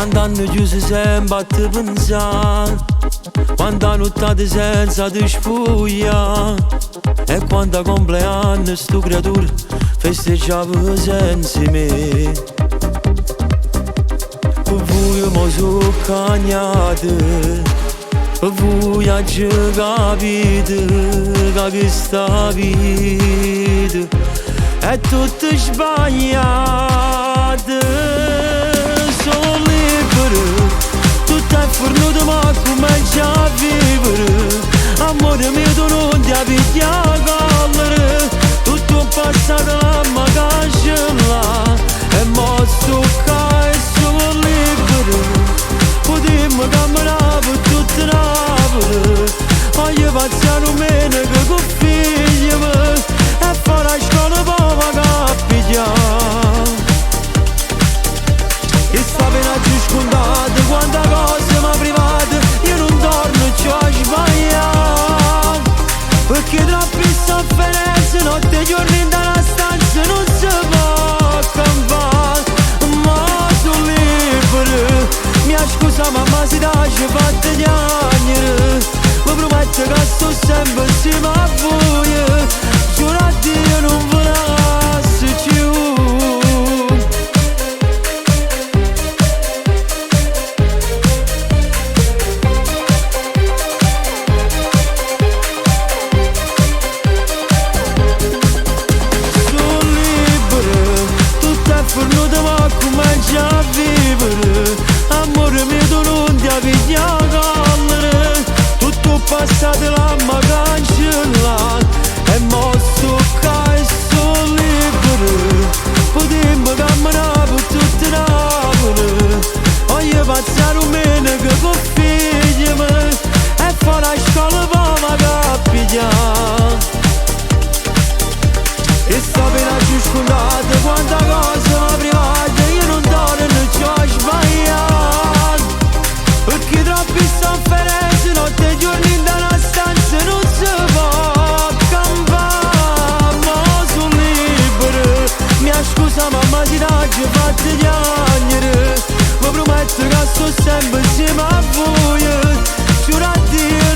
quando hanno chiuso sempre a te pensare, quando hanno notte senza ti spuglia, e quando a compleanno sto creatura festeggiava senza me. Voi mo so cagnate, voi oggi capite che questa vita è tutta sbagliata. Sono libero, tutto è fornuto ma comincio a vivere. Amore mio tu non ti avviti a collere, tutto passato la cancella e mo sto qua e sono libero. Potremmo camminare per tutta Napoli, voglio passare domenica con figli e fare la scuola per capitare. E sta pena giù scontata, quanta cosa mi private, io non torno e ci ho sbagliato, perché troppe sofferenze, notte e giorni in una stanza non si può campare. Ma sono libero, mia scusa mamma si lascia fatta piangere, mi prometto che sto sempre insieme a voi, giuro a Dio non ve la lascio più. Fornuta ma comincia a vivere, amore mio tu non ti avviti a collere, tutto passato l'amma cancellata e mo sto qua e sono libero. Potremmo camminare per tutta Napoli, voglio passare domenica con figli e fare la scuola per capitare. E sta pena giù scontata, quanta cosa mi private, io non torno e ci ho sbagliato, perché troppi sofferenze, notte e giorni in una stanza non si può campare. Ma sono libero, mia scusa mamma ti lascio fatta piangere, mi prometto che sto sempre insieme a voi, giuro a Dio